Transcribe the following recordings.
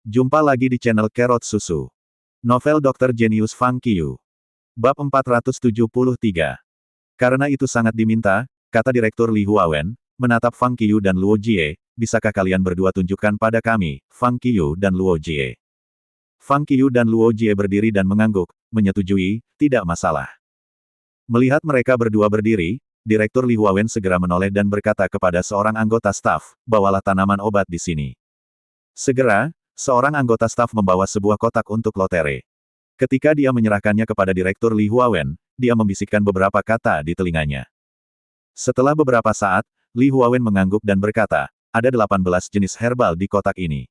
Jumpa lagi di channel Kerot Susu. Novel Dr. Genius Fang Qiu. Bab 473. Karena itu sangat diminta, kata Direktur Li Huawen, menatap Fang Qiu dan Luo Jie, bisakah kalian berdua tunjukkan pada kami, Fang Qiu dan Luo Jie. Fang Qiu dan Luo Jie berdiri dan mengangguk, menyetujui, tidak masalah. Melihat mereka berdua berdiri, Direktur Li Huawen segera menoleh dan berkata kepada seorang anggota staf, bawalah tanaman obat di sini. Segera, seorang anggota staf membawa sebuah kotak untuk lotere. Ketika dia menyerahkannya kepada Direktur Li Huawen, dia membisikkan beberapa kata di telinganya. Setelah beberapa saat, Li Huawen mengangguk dan berkata, ada 18 jenis herbal di kotak ini.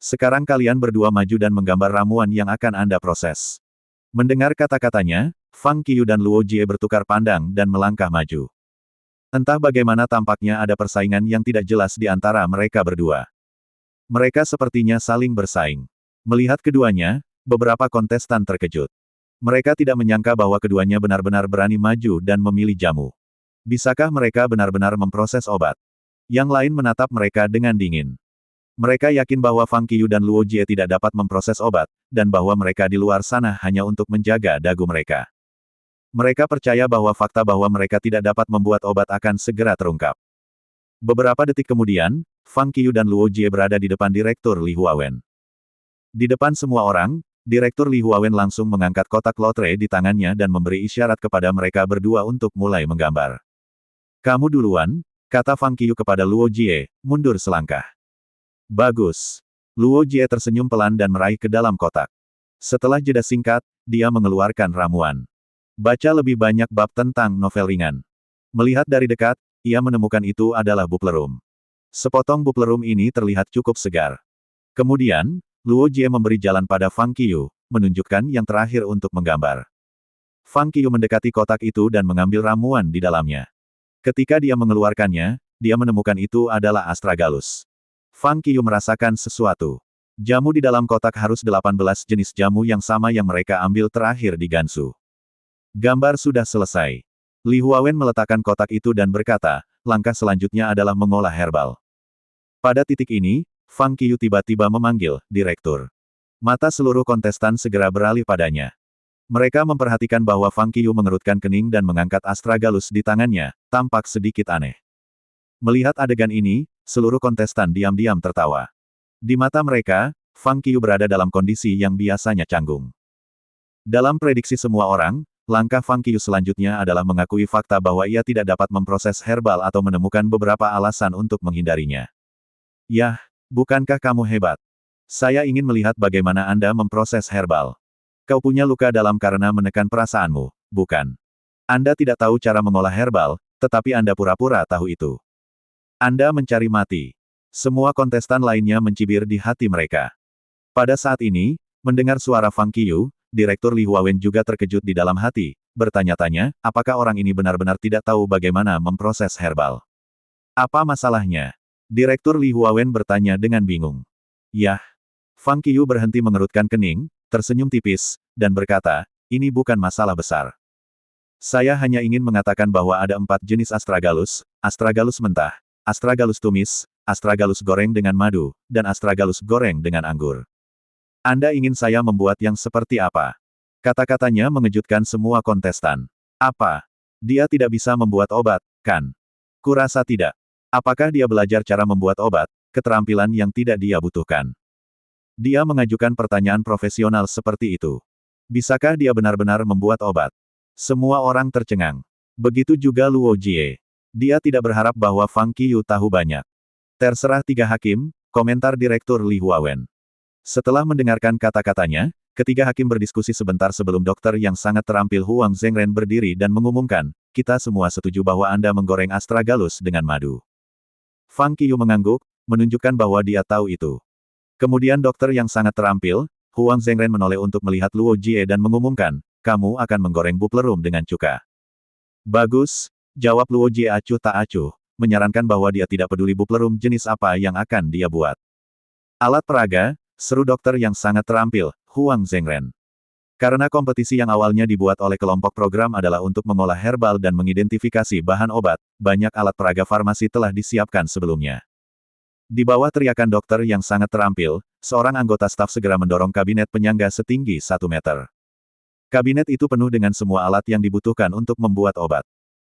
Sekarang kalian berdua maju dan menggambar ramuan yang akan Anda proses. Mendengar kata-katanya, Fang Qiu dan Luo Jie bertukar pandang dan melangkah maju. Entah bagaimana tampaknya ada persaingan yang tidak jelas di antara mereka berdua. Mereka sepertinya saling bersaing. Melihat keduanya, beberapa kontestan terkejut. Mereka tidak menyangka bahwa keduanya benar-benar berani maju dan memilih jamu. Bisakah mereka benar-benar memproses obat? Yang lain menatap mereka dengan dingin. Mereka yakin bahwa Fang Qiu dan Luo Jie tidak dapat memproses obat, dan bahwa mereka di luar sana hanya untuk menjaga dagu mereka. Mereka percaya bahwa fakta bahwa mereka tidak dapat membuat obat akan segera terungkap. Beberapa detik kemudian, Fang Qiu dan Luo Jie berada di depan Direktur Li Huawen. Di depan semua orang, Direktur Li Huawen langsung mengangkat kotak lotre di tangannya dan memberi isyarat kepada mereka berdua untuk mulai menggambar. Kamu duluan, kata Fang Qiu kepada Luo Jie, mundur selangkah. Bagus. Luo Jie tersenyum pelan dan meraih ke dalam kotak. Setelah jeda singkat, dia mengeluarkan ramuan. Baca lebih banyak bab tentang novel ringan. Melihat dari dekat, ia menemukan itu adalah buplerum. Sepotong buplerum ini terlihat cukup segar. Kemudian, Luo Jie memberi jalan pada Fang Qiu, menunjukkan yang terakhir untuk menggambar. Fang Qiu mendekati kotak itu dan mengambil ramuan di dalamnya. Ketika dia mengeluarkannya, dia menemukan itu adalah astragalus. Fang Qiu merasakan sesuatu. Jamu di dalam kotak harus 18 jenis jamu yang sama yang mereka ambil terakhir di Gansu. Gambar sudah selesai. Li Huawen meletakkan kotak itu dan berkata, langkah selanjutnya adalah mengolah herbal. Pada titik ini, Fang Qiu tiba-tiba memanggil, Direktur. Mata seluruh kontestan segera beralih padanya. Mereka memperhatikan bahwa Fang Qiu mengerutkan kening dan mengangkat astragalus di tangannya, tampak sedikit aneh. Melihat adegan ini, seluruh kontestan diam-diam tertawa. Di mata mereka, Fang Qiu berada dalam kondisi yang biasanya canggung. Dalam prediksi semua orang, langkah Fang Qiu selanjutnya adalah mengakui fakta bahwa ia tidak dapat memproses herbal atau menemukan beberapa alasan untuk menghindarinya. Yah, bukankah kamu hebat? Saya ingin melihat bagaimana Anda memproses herbal. Kau punya luka dalam karena menekan perasaanmu, bukan? Anda tidak tahu cara mengolah herbal, tetapi Anda pura-pura tahu itu. Anda mencari mati. Semua kontestan lainnya mencibir di hati mereka. Pada saat ini, mendengar suara Fang Qiu, Direktur Li Huawen juga terkejut di dalam hati, bertanya-tanya, apakah orang ini benar-benar tidak tahu bagaimana memproses herbal? Apa masalahnya? Direktur Li Huawen bertanya dengan bingung. Yah. Fang Qiu berhenti mengerutkan kening, tersenyum tipis, dan berkata, ini bukan masalah besar. Saya hanya ingin mengatakan bahwa ada 4 jenis astragalus, astragalus mentah, astragalus tumis, astragalus goreng dengan madu, dan astragalus goreng dengan anggur. Anda ingin saya membuat yang seperti apa? Kata-katanya mengejutkan semua kontestan. Apa? Dia tidak bisa membuat obat, kan? Kurasa tidak. Apakah dia belajar cara membuat obat, keterampilan yang tidak dia butuhkan? Dia mengajukan pertanyaan profesional seperti itu. Bisakah dia benar-benar membuat obat? Semua orang tercengang. Begitu juga Luo Jie. Dia tidak berharap bahwa Fang Qiu tahu banyak. Terserah 3 hakim, komentar Direktur Li Huawen. Setelah mendengarkan kata-katanya, ketiga hakim berdiskusi sebentar sebelum dokter yang sangat terampil Huang Zhengren berdiri dan mengumumkan, kita semua setuju bahwa Anda menggoreng astragalus dengan madu. Fang Qiu mengangguk, menunjukkan bahwa dia tahu itu. Kemudian dokter yang sangat terampil, Huang Zhengren menoleh untuk melihat Luo Jie dan mengumumkan, kamu akan menggoreng buplerum dengan cuka. Bagus, jawab Luo Jie acuh tak acuh, menyarankan bahwa dia tidak peduli buplerum jenis apa yang akan dia buat. Alat peraga, seru dokter yang sangat terampil, Huang Zhengren. Karena kompetisi yang awalnya dibuat oleh kelompok program adalah untuk mengolah herbal dan mengidentifikasi bahan obat, banyak alat peraga farmasi telah disiapkan sebelumnya. Di bawah teriakan dokter yang sangat terampil, seorang anggota staf segera mendorong kabinet penyangga setinggi 1 meter. Kabinet itu penuh dengan semua alat yang dibutuhkan untuk membuat obat.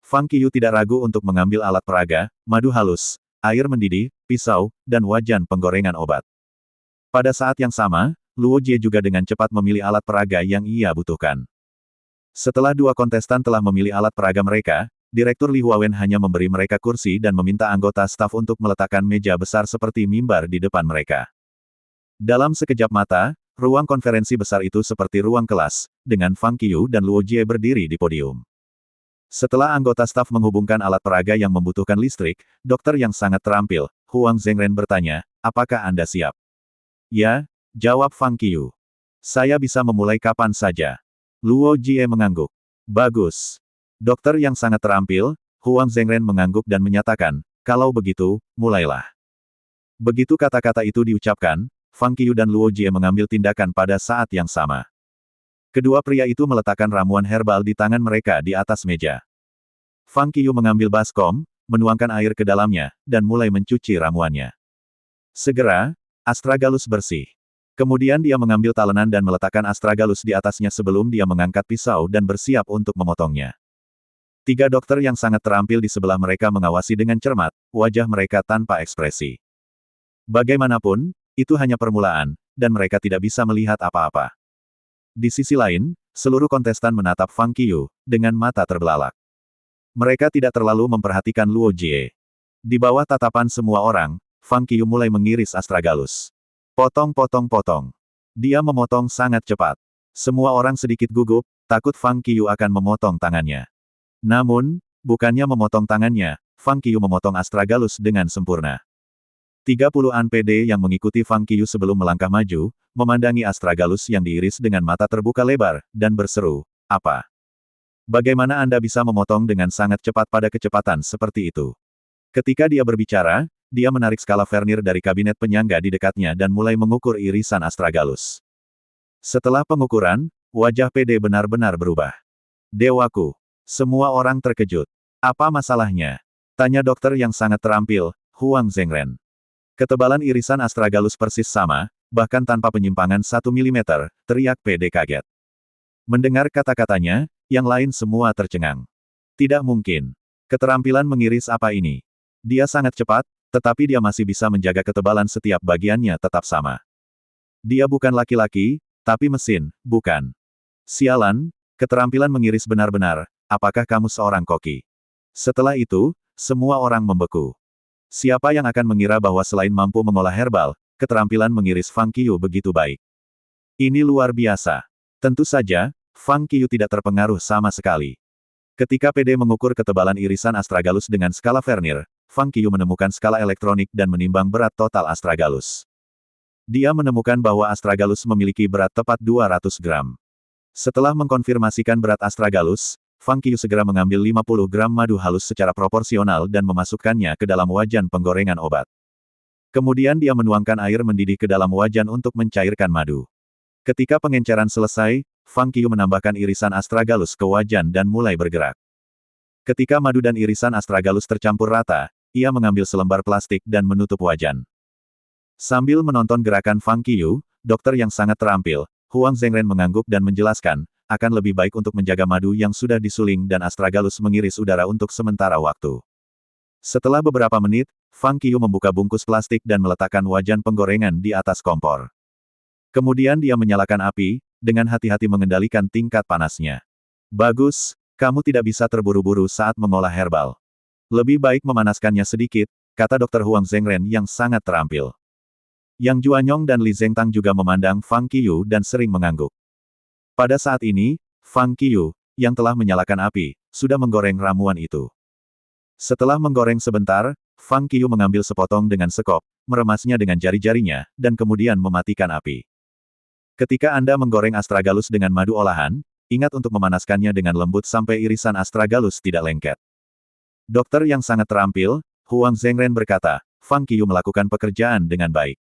Fang Qiyu tidak ragu untuk mengambil alat peraga, madu halus, air mendidih, pisau, dan wajan penggorengan obat. Pada saat yang sama, Luo Jie juga dengan cepat memilih alat peraga yang ia butuhkan. Setelah dua kontestan telah memilih alat peraga mereka, Direktur Li Huawen hanya memberi mereka kursi dan meminta anggota staf untuk meletakkan meja besar seperti mimbar di depan mereka. Dalam sekejap mata, ruang konferensi besar itu seperti ruang kelas, dengan Fang Qiyu dan Luo Jie berdiri di podium. Setelah anggota staf menghubungkan alat peraga yang membutuhkan listrik, dokter yang sangat terampil, Huang Zhengren bertanya, apakah Anda siap? Ya, jawab Fang Qiyu. Saya bisa memulai kapan saja. Luo Jie mengangguk. Bagus. Dokter yang sangat terampil, Huang Zhengren mengangguk dan menyatakan, kalau begitu, mulailah. Begitu kata-kata itu diucapkan, Fang Qiyu dan Luo Jie mengambil tindakan pada saat yang sama. Kedua pria itu meletakkan ramuan herbal di tangan mereka di atas meja. Fang Qiyu mengambil baskom, menuangkan air ke dalamnya, dan mulai mencuci ramuannya. Segera, astragalus bersih. Kemudian dia mengambil talenan dan meletakkan astragalus di atasnya sebelum dia mengangkat pisau dan bersiap untuk memotongnya. Tiga dokter yang sangat terampil di sebelah mereka mengawasi dengan cermat, wajah mereka tanpa ekspresi. Bagaimanapun, itu hanya permulaan, dan mereka tidak bisa melihat apa-apa. Di sisi lain, seluruh kontestan menatap Fang Qiyu, dengan mata terbelalak. Mereka tidak terlalu memperhatikan Luo Jie. Di bawah tatapan semua orang, Fang Qiyu mulai mengiris astragalus. Potong-potong-potong. Dia memotong sangat cepat. Semua orang sedikit gugup, takut Fang Qiyu akan memotong tangannya. Namun, bukannya memotong tangannya, Fang Qiyu memotong astragalus dengan sempurna. 30-an PD yang mengikuti Fang Qiyu sebelum melangkah maju, memandangi astragalus yang diiris dengan mata terbuka lebar, dan berseru, apa? Bagaimana Anda bisa memotong dengan sangat cepat pada kecepatan seperti itu? Ketika dia berbicara, dia menarik skala Vernier dari kabinet penyangga di dekatnya dan mulai mengukur irisan astragalus. Setelah pengukuran, wajah PD benar-benar berubah. Dewaku! Semua orang terkejut. Apa masalahnya? Tanya dokter yang sangat terampil, Huang Zhengren. Ketebalan irisan astragalus persis sama, bahkan tanpa penyimpangan 1 mm, teriak PD kaget. Mendengar kata-katanya, yang lain semua tercengang. Tidak mungkin. Keterampilan mengiris apa ini? Dia sangat cepat, tetapi dia masih bisa menjaga ketebalan setiap bagiannya tetap sama. Dia bukan laki-laki, tapi mesin, bukan. Sialan, keterampilan mengiris benar-benar. Apakah kamu seorang koki? Setelah itu, semua orang membeku. Siapa yang akan mengira bahwa selain mampu mengolah herbal, keterampilan mengiris Fang Qiyu begitu baik? Ini luar biasa. Tentu saja, Fang Qiyu tidak terpengaruh sama sekali. Ketika PD mengukur ketebalan irisan astragalus dengan skala Vernier, Fang Qiyu menemukan skala elektronik dan menimbang berat total astragalus. Dia menemukan bahwa astragalus memiliki berat tepat 200 gram. Setelah mengkonfirmasikan berat astragalus, Fang Qiyu segera mengambil 50 gram madu halus secara proporsional dan memasukkannya ke dalam wajan penggorengan obat. Kemudian dia menuangkan air mendidih ke dalam wajan untuk mencairkan madu. Ketika pengenceran selesai, Fang Qiyu menambahkan irisan astragalus ke wajan dan mulai bergerak. Ketika madu dan irisan astragalus tercampur rata, ia mengambil selembar plastik dan menutup wajan. Sambil menonton gerakan Fang Qiyu, dokter yang sangat terampil, Huang Zhengren mengangguk dan menjelaskan, akan lebih baik untuk menjaga madu yang sudah disuling dan astragalus mengiris udara untuk sementara waktu. Setelah beberapa menit, Fang Qiyu membuka bungkus plastik dan meletakkan wajan penggorengan di atas kompor. Kemudian dia menyalakan api, dengan hati-hati mengendalikan tingkat panasnya. Bagus, kamu tidak bisa terburu-buru saat mengolah herbal. Lebih baik memanaskannya sedikit, kata Dr. Huang Zhengren yang sangat terampil. Yang Juanyong dan Li Zhengtang juga memandang Fang Qiyu dan sering mengangguk. Pada saat ini, Fang Qiyu, yang telah menyalakan api, sudah menggoreng ramuan itu. Setelah menggoreng sebentar, Fang Qiyu mengambil sepotong dengan sekop, meremasnya dengan jari-jarinya, dan kemudian mematikan api. Ketika Anda menggoreng astragalus dengan madu olahan, ingat untuk memanaskannya dengan lembut sampai irisan astragalus tidak lengket. Dokter yang sangat terampil, Huang Zhengren berkata, Fang Qiyu melakukan pekerjaan dengan baik.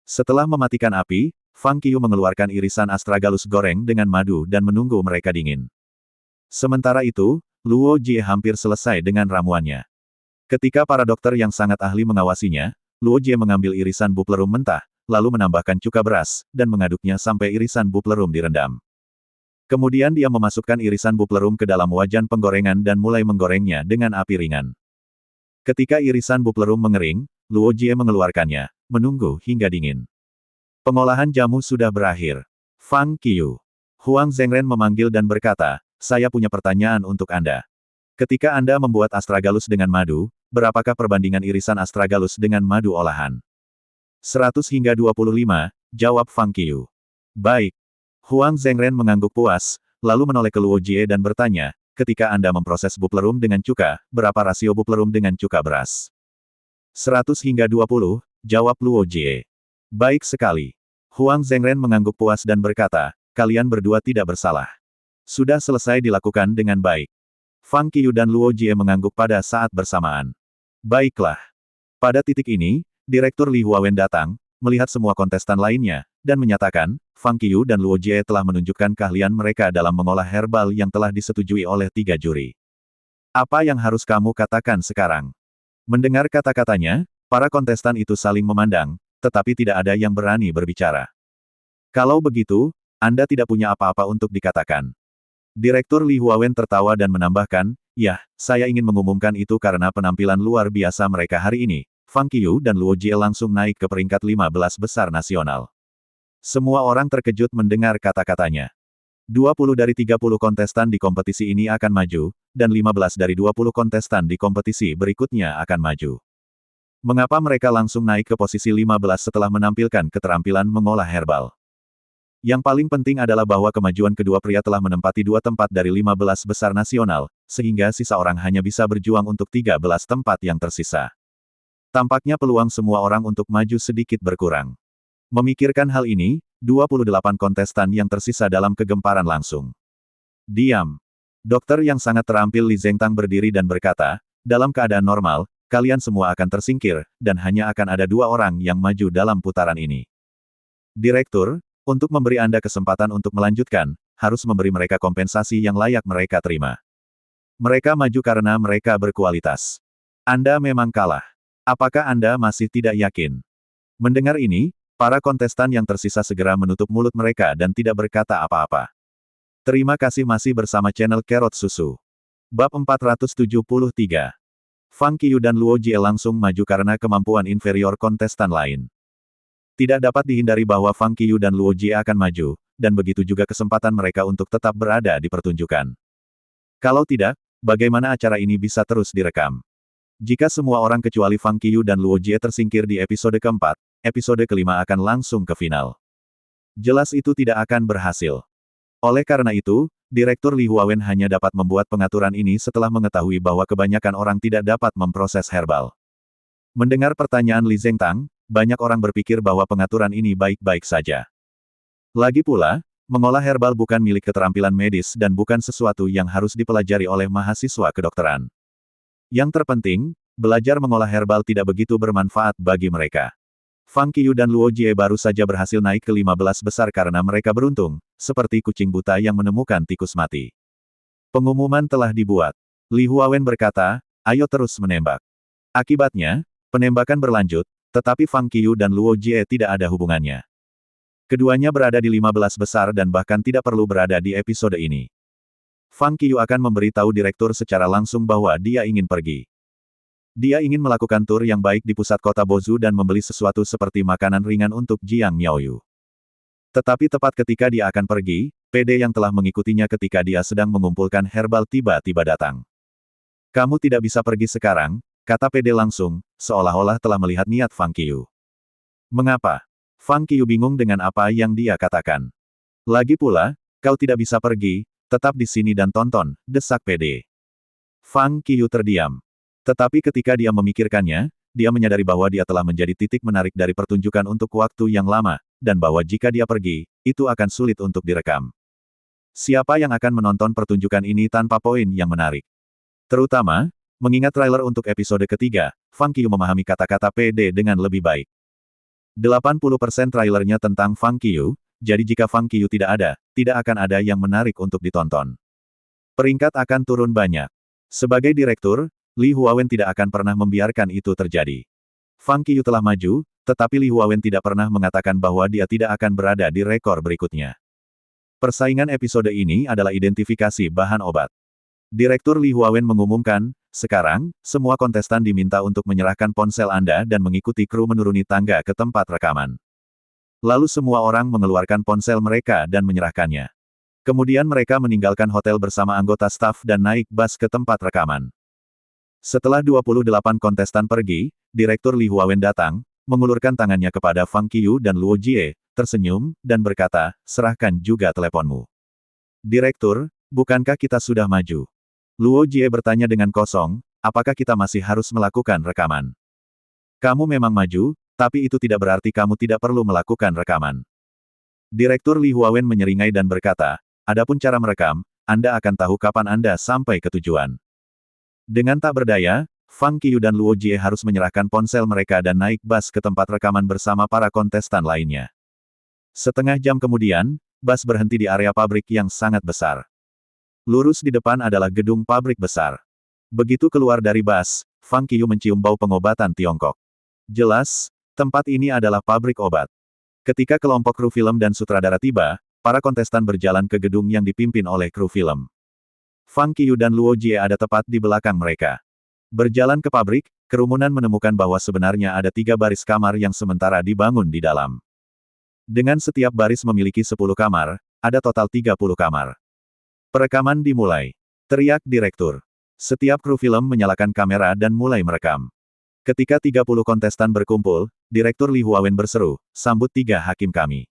Setelah mematikan api, Fang Qiyu mengeluarkan irisan astragalus goreng dengan madu dan menunggu mereka dingin. Sementara itu, Luo Jie hampir selesai dengan ramuannya. Ketika para dokter yang sangat ahli mengawasinya, Luo Jie mengambil irisan bu plerum mentah, lalu menambahkan cuka beras, dan mengaduknya sampai irisan bu plerum direndam. Kemudian dia memasukkan irisan bu plerum ke dalam wajan penggorengan dan mulai menggorengnya dengan api ringan. Ketika irisan bu plerum mengering, Luo Jie mengeluarkannya, menunggu hingga dingin. Pengolahan jamu sudah berakhir. Fang Qiu. Huang Zhengren memanggil dan berkata, saya punya pertanyaan untuk Anda. Ketika Anda membuat astragalus dengan madu, berapakah perbandingan irisan astragalus dengan madu olahan? 100 hingga 25, jawab Fang Qiu. Baik. Huang Zhengren mengangguk puas, lalu menoleh ke Luo Jie dan bertanya, ketika Anda memproses bu plerum dengan cuka, berapa rasio bu plerum dengan cuka beras? 100 hingga 20, jawab Luo Jie. Baik sekali. Huang Zhengren mengangguk puas dan berkata, kalian berdua tidak bersalah. Sudah selesai dilakukan dengan baik. Fang Qiu dan Luo Jie mengangguk pada saat bersamaan. Baiklah. Pada titik ini, Direktur Li Huawen datang, melihat semua kontestan lainnya, dan menyatakan, Fang Qiu dan Luo Jie telah menunjukkan keahlian mereka dalam mengolah herbal yang telah disetujui oleh 3 juri. Apa yang harus kamu katakan sekarang? Mendengar kata-katanya, para kontestan itu saling memandang, tetapi tidak ada yang berani berbicara. Kalau begitu, Anda tidak punya apa-apa untuk dikatakan. Direktur Li Huawen tertawa dan menambahkan, ya, saya ingin mengumumkan itu karena penampilan luar biasa mereka hari ini. Fang Qiu dan Luo Jie langsung naik ke peringkat 15 besar nasional. Semua orang terkejut mendengar kata-katanya. 20 dari 30 kontestan di kompetisi ini akan maju, dan 15 dari 20 kontestan di kompetisi berikutnya akan maju. Mengapa mereka langsung naik ke posisi 15 setelah menampilkan keterampilan mengolah herbal? Yang paling penting adalah bahwa kemajuan kedua pria telah menempati 2 tempat dari 15 besar nasional, sehingga sisa orang hanya bisa berjuang untuk 13 tempat yang tersisa. Tampaknya peluang semua orang untuk maju sedikit berkurang. Memikirkan hal ini, 28 kontestan yang tersisa dalam kegemparan langsung. Diam. Dokter yang sangat terampil Li Zhengtang berdiri dan berkata, dalam keadaan normal, kalian semua akan tersingkir, dan hanya akan ada 2 orang yang maju dalam putaran ini. Direktur, untuk memberi Anda kesempatan untuk melanjutkan, harus memberi mereka kompensasi yang layak mereka terima. Mereka maju karena mereka berkualitas. Anda memang kalah. Apakah Anda masih tidak yakin? Mendengar ini, para kontestan yang tersisa segera menutup mulut mereka dan tidak berkata apa-apa. Terima kasih masih bersama channel Carrot Susu. Bab 473. Fang Qiu dan Luo Jie langsung maju karena kemampuan inferior kontestan lain. Tidak dapat dihindari bahwa Fang Qiu dan Luo Jie akan maju, dan begitu juga kesempatan mereka untuk tetap berada di pertunjukan. Kalau tidak, bagaimana acara ini bisa terus direkam? Jika semua orang kecuali Fang Qiu dan Luo Jie tersingkir di episode keempat, episode kelima akan langsung ke final. Jelas itu tidak akan berhasil. Oleh karena itu, Direktur Li Huawen hanya dapat membuat pengaturan ini setelah mengetahui bahwa kebanyakan orang tidak dapat memproses herbal. Mendengar pertanyaan Li Zhengtang, banyak orang berpikir bahwa pengaturan ini baik-baik saja. Lagi pula, mengolah herbal bukan milik keterampilan medis dan bukan sesuatu yang harus dipelajari oleh mahasiswa kedokteran. Yang terpenting, belajar mengolah herbal tidak begitu bermanfaat bagi mereka. Fang Qiu dan Luo Jie baru saja berhasil naik ke 15 besar karena mereka beruntung, seperti kucing buta yang menemukan tikus mati. Pengumuman telah dibuat. Li Huawen berkata, ayo terus menembak. Akibatnya, penembakan berlanjut, tetapi Fang Qiu dan Luo Jie tidak ada hubungannya. Keduanya berada di 15 besar dan bahkan tidak perlu berada di episode ini. Fang Qiu akan memberitahu direktur secara langsung bahwa dia ingin pergi. Dia ingin melakukan tur yang baik di pusat kota Bozu dan membeli sesuatu seperti makanan ringan untuk Jiang Miaoyu. Tetapi tepat ketika dia akan pergi, PD yang telah mengikutinya ketika dia sedang mengumpulkan herbal tiba-tiba datang. Kamu tidak bisa pergi sekarang, kata PD langsung, seolah-olah telah melihat niat Fang Qiu. Mengapa? Fang Qiu bingung dengan apa yang dia katakan. Lagi pula, kau tidak bisa pergi, tetap di sini dan tonton, desak PD. Fang Qiu terdiam. Tetapi ketika dia memikirkannya, dia menyadari bahwa dia telah menjadi titik menarik dari pertunjukan untuk waktu yang lama, dan bahwa jika dia pergi, itu akan sulit untuk direkam. Siapa yang akan menonton pertunjukan ini tanpa poin yang menarik? Terutama, mengingat trailer untuk episode ketiga, Fang Qiu memahami kata-kata PD dengan lebih baik. 80% trailernya tentang Fang Qiu, jadi jika Fang Qiu tidak ada, tidak akan ada yang menarik untuk ditonton. Peringkat akan turun banyak. Sebagai direktur, Li Huawen tidak akan pernah membiarkan itu terjadi. Fang Qiyu telah maju, tetapi Li Huawen tidak pernah mengatakan bahwa dia tidak akan berada di rekor berikutnya. Persaingan episode ini adalah identifikasi bahan obat. Direktur Li Huawen mengumumkan, sekarang, semua kontestan diminta untuk menyerahkan ponsel Anda dan mengikuti kru menuruni tangga ke tempat rekaman. Lalu semua orang mengeluarkan ponsel mereka dan menyerahkannya. Kemudian mereka meninggalkan hotel bersama anggota staf dan naik bus ke tempat rekaman. Setelah 28 kontestan pergi, Direktur Li Huawen datang, mengulurkan tangannya kepada Fang Qiyu dan Luo Jie, tersenyum, dan berkata, serahkan juga teleponmu. Direktur, bukankah kita sudah maju? Luo Jie bertanya dengan kosong, apakah kita masih harus melakukan rekaman? Kamu memang maju, tapi itu tidak berarti kamu tidak perlu melakukan rekaman. Direktur Li Huawen menyeringai dan berkata, adapun cara merekam, Anda akan tahu kapan Anda sampai ke tujuan. Dengan tak berdaya, Fang Qiyu dan Luo Jie harus menyerahkan ponsel mereka dan naik bus ke tempat rekaman bersama para kontestan lainnya. Setengah jam kemudian, bus berhenti di area pabrik yang sangat besar. Lurus di depan adalah gedung pabrik besar. Begitu keluar dari bus, Fang Qiyu mencium bau pengobatan Tiongkok. Jelas, tempat ini adalah pabrik obat. Ketika kelompok kru film dan sutradara tiba, para kontestan berjalan ke gedung yang dipimpin oleh kru film. Fang Qiyu dan Luo Jie ada tepat di belakang mereka. Berjalan ke pabrik, kerumunan menemukan bahwa sebenarnya ada 3 baris kamar yang sementara dibangun di dalam. Dengan setiap baris memiliki 10 kamar, ada total 30 kamar. Perekaman dimulai. Teriak direktur. Setiap kru film menyalakan kamera dan mulai merekam. Ketika 30 kontestan berkumpul, Direktur Li Huawen berseru, sambut 3 hakim kami.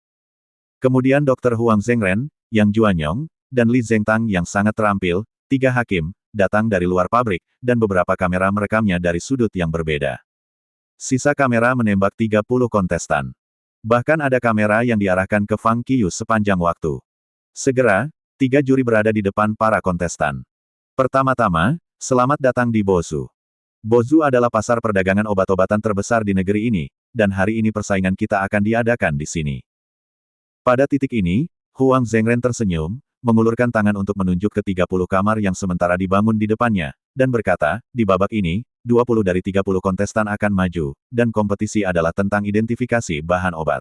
Kemudian Dr. Huang Zhengren, Yang Juanyong, dan Li Zhengtang yang sangat terampil, 3 hakim, datang dari luar pabrik, dan beberapa kamera merekamnya dari sudut yang berbeda. Sisa kamera menembak 30 kontestan. Bahkan ada kamera yang diarahkan ke Fang Qiyu sepanjang waktu. Segera, 3 juri berada di depan para kontestan. Pertama-tama, selamat datang di Bozu. Bozu adalah pasar perdagangan obat-obatan terbesar di negeri ini, dan hari ini persaingan kita akan diadakan di sini. Pada titik ini, Huang Zhengren tersenyum, mengulurkan tangan untuk menunjuk ke 30 kamar yang sementara dibangun di depannya, dan berkata, di babak ini, 20 dari 30 kontestan akan maju, dan kompetisi adalah tentang identifikasi bahan obat.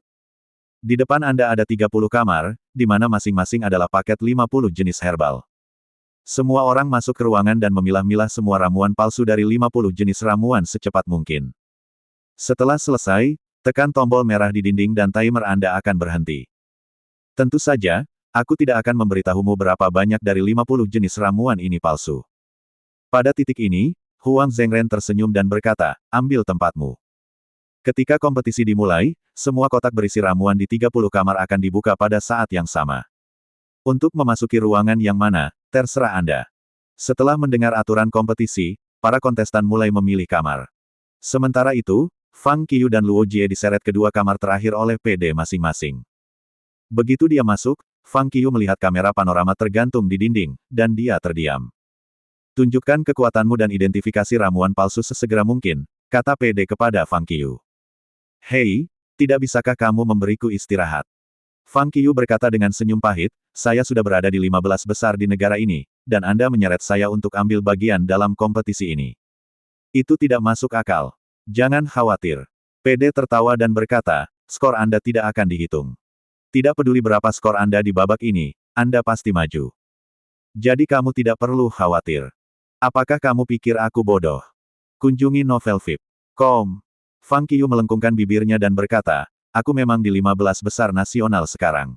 Di depan Anda ada 30 kamar, di mana masing-masing adalah paket 50 jenis herbal. Semua orang masuk ke ruangan dan memilah-milah semua ramuan palsu dari 50 jenis ramuan secepat mungkin. Setelah selesai, tekan tombol merah di dinding dan timer Anda akan berhenti. Tentu saja, aku tidak akan memberitahumu berapa banyak dari 50 jenis ramuan ini palsu. Pada titik ini, Huang Zhengren tersenyum dan berkata, ambil tempatmu. Ketika kompetisi dimulai, semua kotak berisi ramuan di 30 kamar akan dibuka pada saat yang sama. Untuk memasuki ruangan yang mana, terserah Anda. Setelah mendengar aturan kompetisi, para kontestan mulai memilih kamar. Sementara itu, Fang Qiyu dan Luo Jie diseret kedua kamar terakhir oleh PD masing-masing. Begitu dia masuk, Fang Qiyu melihat kamera panorama tergantung di dinding, dan dia terdiam. Tunjukkan kekuatanmu dan identifikasi ramuan palsu sesegera mungkin, kata PD kepada Fang Qiyu. Hei, tidak bisakah kamu memberiku istirahat? Fang Qiyu berkata dengan senyum pahit, saya sudah berada di 15 besar di negara ini, dan Anda menyeret saya untuk ambil bagian dalam kompetisi ini. Itu tidak masuk akal. Jangan khawatir. PD tertawa dan berkata, skor Anda tidak akan dihitung. Tidak peduli berapa skor Anda di babak ini, Anda pasti maju. Jadi kamu tidak perlu khawatir. Apakah kamu pikir aku bodoh? Kunjungi novelvip.com. Fang Qiyu melengkungkan bibirnya dan berkata, aku memang di 15 besar nasional sekarang.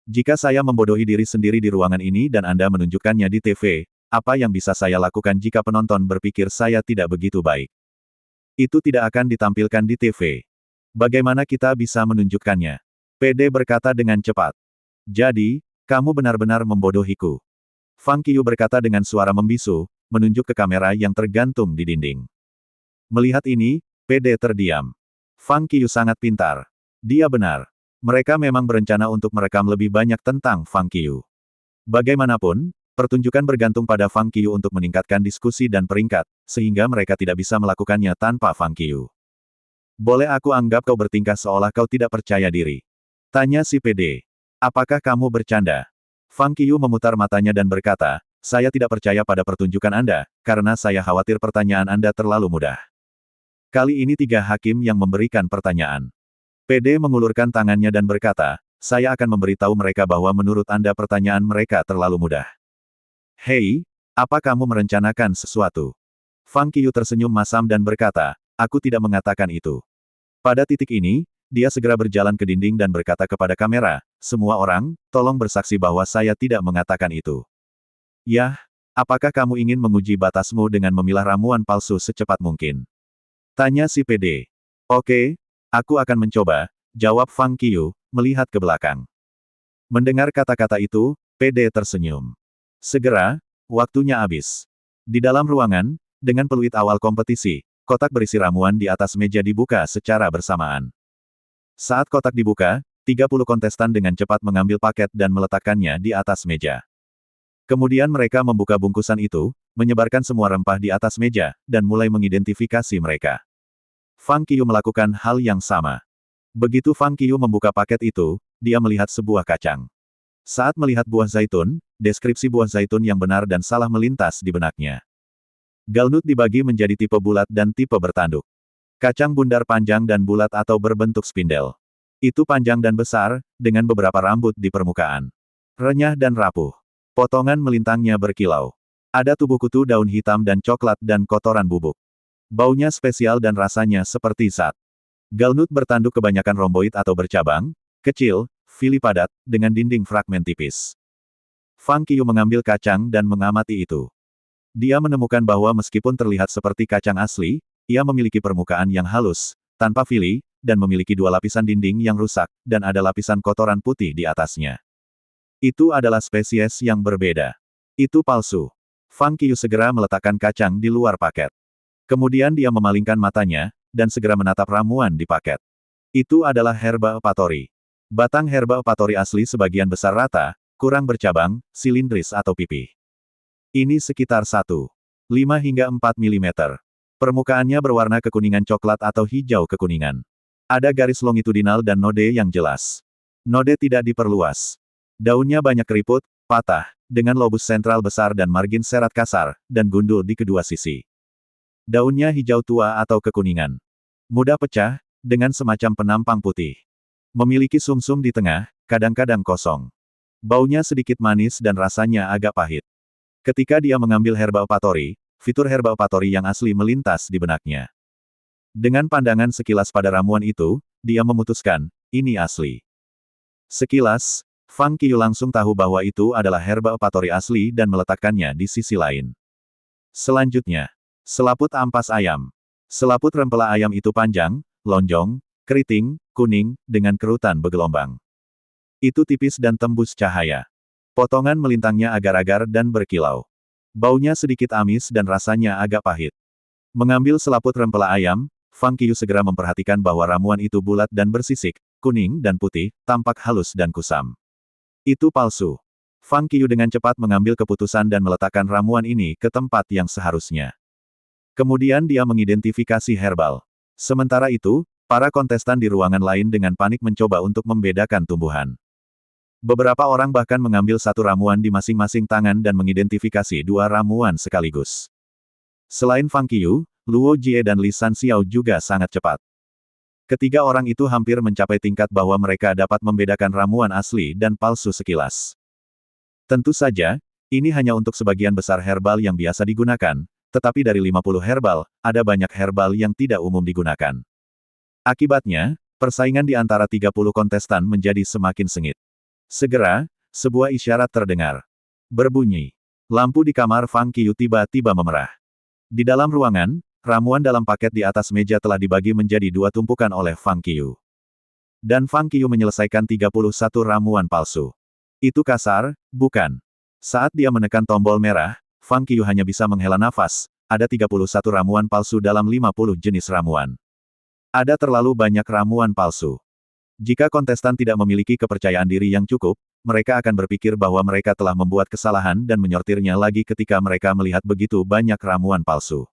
Jika saya membodohi diri sendiri di ruangan ini dan Anda menunjukkannya di TV, apa yang bisa saya lakukan jika penonton berpikir saya tidak begitu baik? Itu tidak akan ditampilkan di TV. Bagaimana kita bisa menunjukkannya? PD berkata dengan cepat. Jadi, kamu benar-benar membodohiku. Fang Qiyu berkata dengan suara membisu, menunjuk ke kamera yang tergantung di dinding. Melihat ini, PD terdiam. Fang Qiyu sangat pintar. Dia benar. Mereka memang berencana untuk merekam lebih banyak tentang Fang Qiyu. Bagaimanapun, pertunjukan bergantung pada Fang Qiyu untuk meningkatkan diskusi dan peringkat, sehingga mereka tidak bisa melakukannya tanpa Fang Qiyu. Boleh aku anggap kau bertingkah seolah kau tidak percaya diri? Tanya si PD. Apakah kamu bercanda? Fang Qiyu memutar matanya dan berkata, saya tidak percaya pada pertunjukan Anda, karena saya khawatir pertanyaan Anda terlalu mudah. Kali ini 3 hakim yang memberikan pertanyaan. PD mengulurkan tangannya dan berkata, saya akan memberitahu mereka bahwa menurut Anda pertanyaan mereka terlalu mudah. Hei, apa kamu merencanakan sesuatu? Fang Qiu tersenyum masam dan berkata, aku tidak mengatakan itu. Pada titik ini, dia segera berjalan ke dinding dan berkata kepada kamera, semua orang, tolong bersaksi bahwa saya tidak mengatakan itu. Yah, apakah kamu ingin menguji batasmu dengan memilah ramuan palsu secepat mungkin? Tanya si PD. Oke, aku akan mencoba, jawab Fang Qiu, melihat ke belakang. Mendengar kata-kata itu, PD tersenyum. Segera, waktunya habis. Di dalam ruangan, dengan peluit awal kompetisi, kotak berisi ramuan di atas meja dibuka secara bersamaan. Saat kotak dibuka, 30 kontestan dengan cepat mengambil paket dan meletakkannya di atas meja. Kemudian mereka membuka bungkusan itu, menyebarkan semua rempah di atas meja, dan mulai mengidentifikasi mereka. Fang Qiu melakukan hal yang sama. Begitu Fang Qiu membuka paket itu, dia melihat sebuah kacang. Saat melihat buah zaitun, deskripsi buah zaitun yang benar dan salah melintas di benaknya. Galnut dibagi menjadi tipe bulat dan tipe bertanduk. Kacang bundar panjang dan bulat atau berbentuk spindel. Itu panjang dan besar, dengan beberapa rambut di permukaan. Renyah dan rapuh. Potongan melintangnya berkilau. Ada tubuh kutu daun hitam dan coklat dan kotoran bubuk. Baunya spesial dan rasanya seperti zat. Galnut bertanduk kebanyakan romboid atau bercabang, kecil, fili padat, dengan dinding fragmen tipis. Fang Qiu mengambil kacang dan mengamati itu. Dia menemukan bahwa meskipun terlihat seperti kacang asli, ia memiliki permukaan yang halus, tanpa fili, dan memiliki 2 lapisan dinding yang rusak, dan ada lapisan kotoran putih di atasnya. Itu adalah spesies yang berbeda. Itu palsu. Fang Qiu segera meletakkan kacang di luar paket. Kemudian dia memalingkan matanya, dan segera menatap ramuan di paket. Itu adalah herba opatori. Batang herba opatori asli sebagian besar rata, kurang bercabang, silindris atau pipih. Ini sekitar 1,5 hingga 4 mm. Permukaannya berwarna kekuningan coklat atau hijau kekuningan. Ada garis longitudinal dan node yang jelas. Node tidak diperluas. Daunnya banyak keriput, patah, dengan lobus sentral besar dan margin serat kasar, dan gundul di kedua sisi. Daunnya hijau tua atau kekuningan. Mudah pecah, dengan semacam penampang putih. Memiliki sumsum di tengah, kadang-kadang kosong. Baunya sedikit manis dan rasanya agak pahit. Ketika dia mengambil herba opatori, fitur herba opatori yang asli melintas di benaknya. Dengan pandangan sekilas pada ramuan itu, dia memutuskan, ini asli. Sekilas, Fang Qiu langsung tahu bahwa itu adalah herba opatori asli dan meletakkannya di sisi lain. Selanjutnya, selaput ampas ayam. Selaput rempela ayam itu panjang, lonjong, keriting, kuning, dengan kerutan bergelombang. Itu tipis dan tembus cahaya. Potongan melintangnya agar-agar dan berkilau. Baunya sedikit amis dan rasanya agak pahit. Mengambil selaput rempela ayam, Fang Qiu segera memperhatikan bahwa ramuan itu bulat dan bersisik, kuning dan putih, tampak halus dan kusam. Itu palsu. Fang Qiu dengan cepat mengambil keputusan dan meletakkan ramuan ini ke tempat yang seharusnya. Kemudian dia mengidentifikasi herbal. Sementara itu, para kontestan di ruangan lain dengan panik mencoba untuk membedakan tumbuhan. Beberapa orang bahkan mengambil satu ramuan di masing-masing tangan dan mengidentifikasi 2 ramuan sekaligus. Selain Fang Qiu, Luo Jie dan Li Sanxiao juga sangat cepat. Ketiga orang itu hampir mencapai tingkat bahwa mereka dapat membedakan ramuan asli dan palsu sekilas. Tentu saja, ini hanya untuk sebagian besar herbal yang biasa digunakan, tetapi dari 50 herbal, ada banyak herbal yang tidak umum digunakan. Akibatnya, persaingan di antara 30 kontestan menjadi semakin sengit. Segera, sebuah isyarat terdengar. Berbunyi. Lampu di kamar Fang Qiu tiba-tiba memerah. Di dalam ruangan, ramuan dalam paket di atas meja telah dibagi menjadi 2 tumpukan oleh Fang Qiu. Dan Fang Qiu menyelesaikan 31 ramuan palsu. Itu kasar, bukan? Saat dia menekan tombol merah, Fang Qiu hanya bisa menghela nafas, ada 31 ramuan palsu dalam 50 jenis ramuan. Ada terlalu banyak ramuan palsu. Jika kontestan tidak memiliki kepercayaan diri yang cukup, mereka akan berpikir bahwa mereka telah membuat kesalahan dan menyortirnya lagi ketika mereka melihat begitu banyak ramuan palsu.